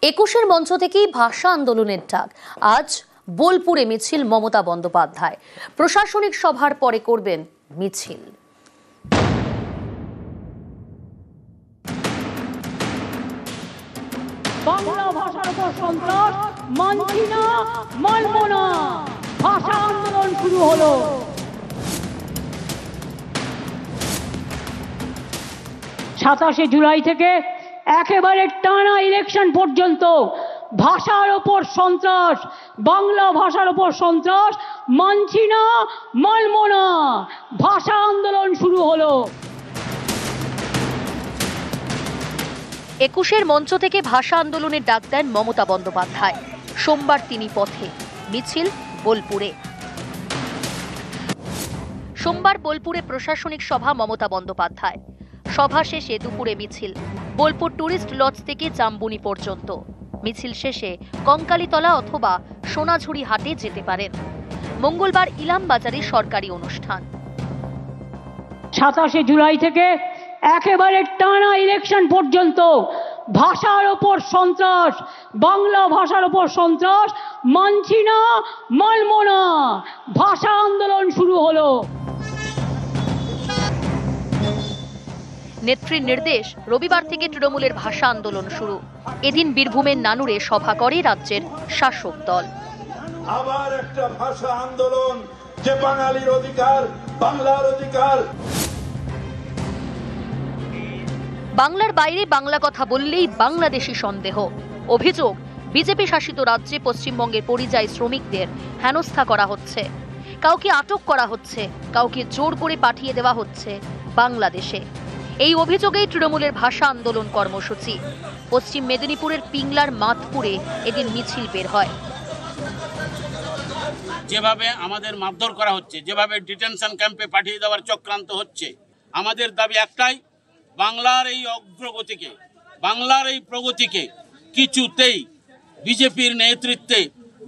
একুশের মঞ্চ থেকেই ভাষা আন্দোলনের ডাক। আজ বোলপুরে মিছিল মমতা বন্দ্যোপাধ্যায়। প্রশাসনিক সভার পরে করবেন মিছিল। বাংলা ভাষার উপর সন্ত্রাস মানছি না, মানব না। ভাষা আন্দোলন শুরু হলো। 27 জুলাই থেকে একেবারে টানা ইলেকশন পর্যন্ত ভাষার উপর সন্ত্রাস, বাংলা ভাষার উপর সন্ত্রাস মানছি না, মানব না। ভাষা আন্দোলন শুরু হলো। একুশের মঞ্চ থেকে ভাষা আন্দোলনের ডাক দেন মমতা বন্দ্যোপাধ্যায়। সোমবার তিনি পথে, মিছিল বোলপুরে। সোমবার বোলপুরে প্রশাসনিক সভা মমতা বন্দ্যোপাধ্যায়। সভা শেষে দুপুরে মিছিল বোলপুর টুরিস্ট লজ থেকে জাম্বুনি পর্যন্ত। মিছিল শেষে কঙ্কালীতলা অথবা সোনাঝুরি হাটে যেতে পারেন। মঙ্গলবার ইলাম বাজারে সরকারি অনুষ্ঠান। 27 জুলাই থেকে একেবারে টানা ইলেকশন পর্যন্ত ভাষার উপর সন্ত্রাস, বাংলা ভাষার উপর সন্ত্রাস মানছি না, মানব না। ভাষা আন্দোলন শুরু হলো। নেত্রীর নির্দেশ, রবিবার থেকে তৃণমূলের ভাষা আন্দোলন শুরু। এদিন বীরভূমের নানুরে সভা করে রাজ্যের শাসক দল। আবার একটা ভাষা আন্দোলন, যে বাঙালির অধিকার, বাংলার অধিকার। বাংলার বাইরে বাংলা কথা বললেই বাংলাদেশি সন্দেহ। অভিযোগ, বিজেপি শাসিত রাজ্যে পশ্চিমবঙ্গের পরিযায়ী শ্রমিকদের হেনস্থা করা হচ্ছে। কাউকে আটক করা হচ্ছে, কাউকে জোর করে পাঠিয়ে দেওয়া হচ্ছে বাংলাদেশে। এই অভিযোগেই তৃণমূলের ভাষা আন্দোলন কর্মসূচি। পশ্চিম মেদিনীপুরের পিংলার মাতপুরে এদিন মিছিল বের হয়। যেভাবে আমাদের মারধর করা হচ্ছে, যেভাবে ডিটেনশন ক্যাম্পে পাঠিয়ে দেওয়ার চক্রান্ত হচ্ছে, আমাদের দাবি একটাই, বাংলার এই অগ্রগতিকে, বাংলার এই প্রগতিকে কিছুতেই বিজেপির নেতৃত্বে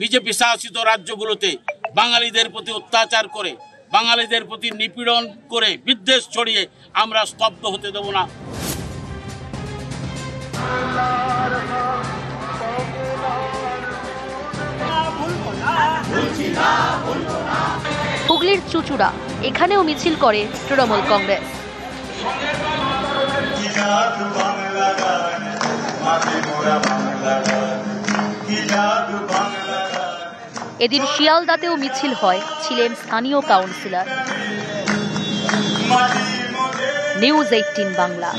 বিজেপি শাসিত রাজ্যগুলোতে বাঙালিদের প্রতি অত্যাচার করে, বাঙালিদের প্রতি নিপীড়ন করে, বিদ্বেষ ছড়িয়ে আমরা স্তব্ধ হতে দেব না। হুগলির চুচুড়া, এখানেও মিছিল করে তৃণমূল কংগ্রেস। এদিন শিয়ালদাতেও মিছিল হয়, ছিলেন স্থানীয় কাউন্সিলর। নিউজ 18 বাংলা।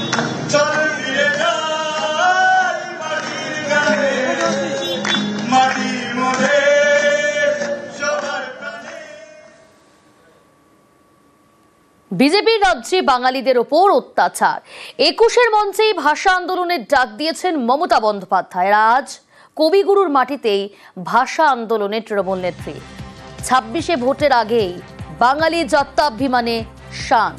বিজেপির রাজ্যে বাঙালিদের ওপর অত্যাচার। একুশের মঞ্চেই ভাষা আন্দোলনের ডাক দিয়েছেন মমতা বন্দ্যোপাধ্যায়। আজ কবিগুরুর মাটিতেই ভাষা আন্দোলনের তৃণমূল নেত্রী। 26শে ভোটের আগেই বাঙালি জাত্যাভিমানে শান।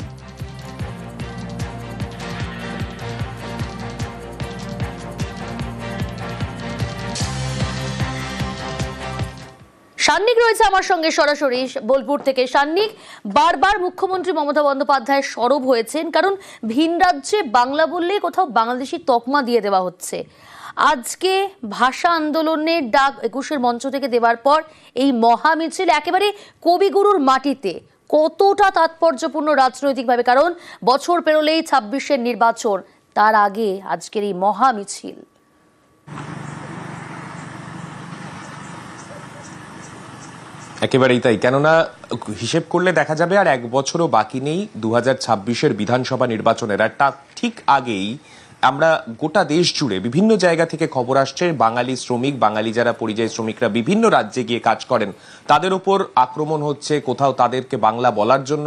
সান্নিক রয়েছে আমার সঙ্গে সরাসরি বোলপুর থেকে। সান্নিক, বারবার মুখ্যমন্ত্রী মমতা বন্দ্যোপাধ্যায় সরব হয়েছেন, কারণ ভিন রাজ্যে বাংলা বললে কোথাও বাংলাদেশি তকমা দিয়ে দেওয়া হচ্ছে। আজকে ভাষা আন্দোলনের ডাক একুশের মঞ্চ থেকে দেওয়ার পর এই মহা মিছিল একেবারে কবিগুরুর মাটিতে, কতটা তাৎপর্যপূর্ণ রাজনৈতিকভাবে? কারণ বছর পেরোলেই 26-এর নির্বাচন, তার আগে আজকের এই মহা মিছিল। একেবারেই তাই, কেননা হিসেব করলে দেখা যাবে আর এক বছরও বাকি নেই 2026-এর বিধানসভা নির্বাচনের। আর ঠিক আগেই আমরা গোটা দেশ জুড়ে বিভিন্ন জায়গা থেকে খবর আসছে, বাঙালি শ্রমিক, বাঙালি যারা পরিযায়ী শ্রমিকরা বিভিন্ন রাজ্যে গিয়ে কাজ করেন, তাদের উপর আক্রমণ হচ্ছে। কোথাও তাদেরকে বাংলা বলার জন্য,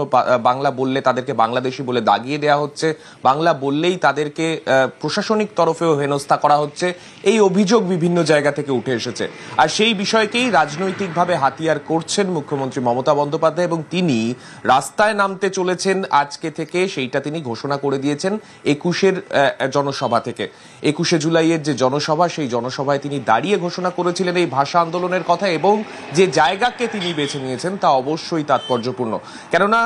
বাংলা বললে তাদেরকে বাংলাদেশি বলে দাগিয়ে দেওয়া হচ্ছে, বাংলা বললেই তাদেরকে প্রশাসনিক তরফেও হেনস্থা করা হচ্ছে। এই অভিযোগ বিভিন্ন জায়গা থেকে উঠে এসেছে। আর সেই বিষয়কেই রাজনৈতিকভাবে হাতিয়ার করছেন মুখ্যমন্ত্রী মমতা বন্দ্যোপাধ্যায়, এবং তিনি রাস্তায় নামতে চলেছেন আজকে থেকে, সেইটা তিনি ঘোষণা করে দিয়েছেন 21-এর জনসভা থেকে। 21শে জুলাইয়ের যে জনসভা, সেই জনসভায় তিনি দাঁড়িয়ে ঘোষণা করেছিলেন এই ভাষা আন্দোলনের কথা, এবং যে জায়গাকে তিনি বেছে নিয়েছেন তা অবশ্যই তাৎপর্যপূর্ণ। কেননা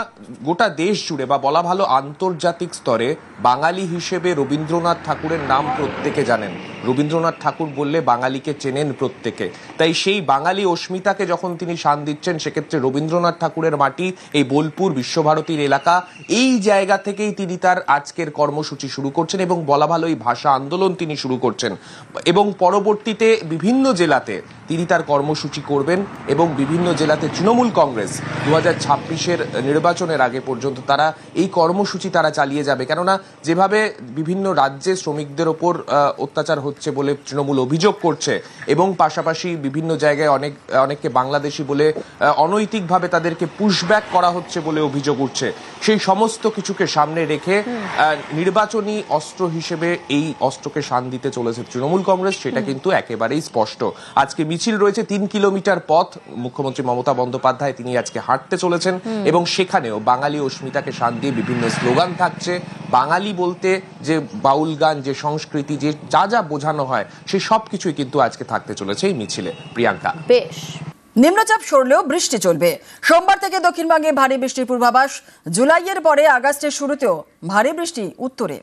গোটা দেশ জুড়ে, বা বলা ভালো আন্তর্জাতিক স্তরে, বাঙালি হিসেবে রবীন্দ্রনাথ ঠাকুরের নাম প্রত্যেকে জানেন। রবীন্দ্রনাথ ঠাকুর বললে বাঙালিকে চেনেন প্রত্যেকে, তাই সেই বাঙালি অস্মিতাকে যখন তিনি শান দিচ্ছেন, সেক্ষেত্রে রবীন্দ্রনাথ ঠাকুরের মাটি, এই বোলপুর বিশ্বভারতীর এলাকা, এই জায়গা থেকেই তিনি তার আজকের কর্মসূচি শুরু করছেন এবং বলা ভালো এই ভাষা আন্দোলন তিনি শুরু করছেন এবং পরবর্তীতে বিভিন্ন জেলাতে তিনি তার কর্মসূচি করবেন এবং বিভিন্ন জেলাতে তৃণমূল কংগ্রেস 2026-এর নির্বাচনের আগে পর্যন্ত তারা এই কর্মসূচি তারা চালিয়ে যাবে। কেননা যেভাবে বিভিন্ন রাজ্যে শ্রমিকদের ওপর অত্যাচার হচ্ছে বলে তৃণমূল অভিযোগ করছে এবং পাশাপাশি বিভিন্ন জায়গায় অনেককে বাংলাদেশি বলে অনৈতিকভাবে তাদেরকে পুশব্যাক করা হচ্ছে বলে অভিযোগ উঠছে, সেই সমস্ত কিছুকে সামনে রেখে নির্বাচনী অস্ত্র হিসেবে এই অস্ত্রকে শান দিতে চলেছে তৃণমূল কংগ্রেস, সেটা কিন্তু একেবারেই স্পষ্ট। আজকে মিছিল রয়েছে 3 কিলোমিটার পথ, মুখ্যমন্ত্রী মমতা বন্দ্যোপাধ্যায় তিনি আজকে হাঁটতে চলেছেন এবং সেখানেও বাঙালি অস্মিতাকে শান দিয়ে বিভিন্ন স্লোগান থাকছে। বাঙালি বলতে যে বাউল গান, যে সংস্কৃতি, যে যা যা বোঝানো হয়, সেই সব কিছুই কিন্তু আজকে থাকতে চলেছে এই মিছিলে। প্রিয়াঙ্কা, বেশ। নিম্নচাপ সরলেও বৃষ্টি চলবে। সোমবার থেকে দক্ষিণবঙ্গে ভারী বৃষ্টির পূর্বাভাস। জুলাইয়ের পরে আগস্টের শুরুতেও ভারী বৃষ্টি উত্তরে।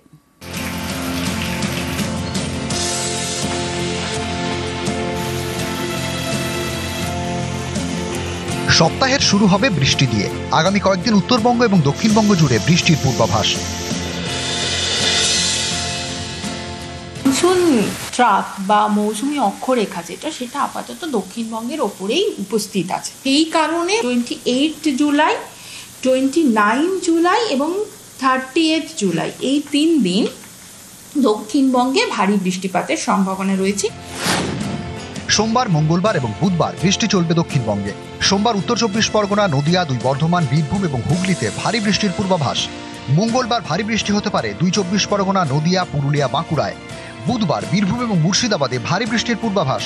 সপ্তাহের শুরু হবে বৃষ্টি দিয়ে। আগামী কয়েকদিন উত্তরবঙ্গ এবং দক্ষিণবঙ্গ জুড়ে বৃষ্টির পূর্বাভাস। মনসুন ট্রাক বা মৌসুমী অক্ষরেখা যেটা, সেটা আপাতত দক্ষিণবঙ্গের ওপরেই উপস্থিত আছে। এই কারণে 28 জুলাই, 29 জুলাই এবং 30 জুলাই এই 3 দিন দক্ষিণবঙ্গে ভারী বৃষ্টিপাতের সম্ভাবনা রয়েছে। সোমবার, মঙ্গলবার এবং বুধবার বৃষ্টি চলবে দক্ষিণবঙ্গে। সোমবার উত্তর 24 পরগনা, নদিয়া, 2 বর্ধমান, বীরভূম এবং হুগলিতে ভারী বৃষ্টির পূর্বাভাস। মঙ্গলবার ভারী বৃষ্টি হতে পারে 2 24 পরগনা, নদিয়া, পুরুলিয়া, বাঁকুড়ায়। বুধবার বীরভূম এবং মুর্শিদাবাদে ভারী বৃষ্টির পূর্বাভাস।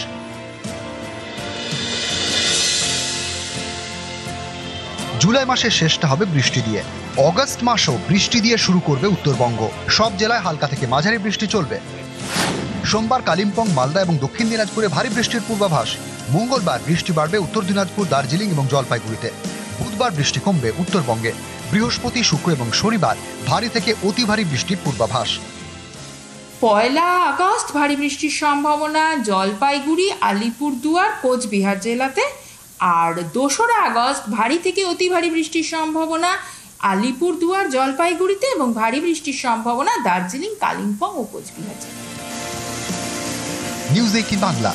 জুলাই মাসের শেষটা হবে বৃষ্টি দিয়ে। অগস্ট মাসও বৃষ্টি দিয়ে শুরু করবে উত্তরবঙ্গ। সব জেলায় হালকা থেকে মাঝারি বৃষ্টি চলবে। সোমবার কালিম্পং, মালদা এবং দক্ষিণ দিনাজপুরে ভারী বৃষ্টির পূর্বাভাস। মঙ্গলবার বৃষ্টি বাড়বে উত্তর দিনাজপুর, দার্জিলিং এবং জলপাইগুড়িতে। বুধবার বৃষ্টি কমবে উত্তরবঙ্গে। বৃহস্পতি, শুক্র এবং শনিবার ভারী থেকে অতি ভারী বৃষ্টির পূর্বাভাস। 1 আগস্ট ভারী বৃষ্টির সম্ভাবনা জলপাইগুড়ি, আলিপুরদুয়ার, কোচবিহার জেলাতে। আর 2 আগস্ট ভারী থেকে অতি ভারী বৃষ্টির সম্ভাবনা আলিপুরদুয়ার, জলপাইগুড়িতে এবং ভারী বৃষ্টির সম্ভাবনা দার্জিলিং, কালিম্পং ও কোচবিহার জেলাতে। নিউজ 18 বাংলা।